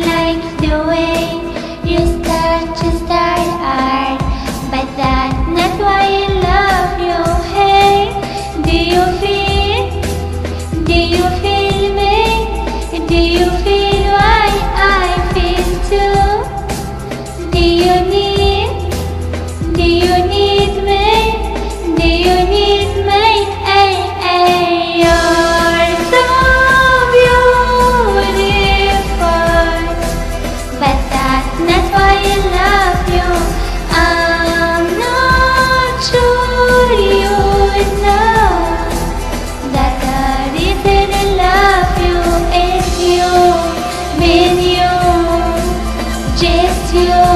like the way you start art, but that's not why I love you. Hey, do you feel? Do you feel me? Do you feel why I feel too? Do you need? Do you need me? Do you need me? Hey, hey, you're so beautiful, but that's not why I love you. I'm not sure you know that the reason I love you is you, with you, just you.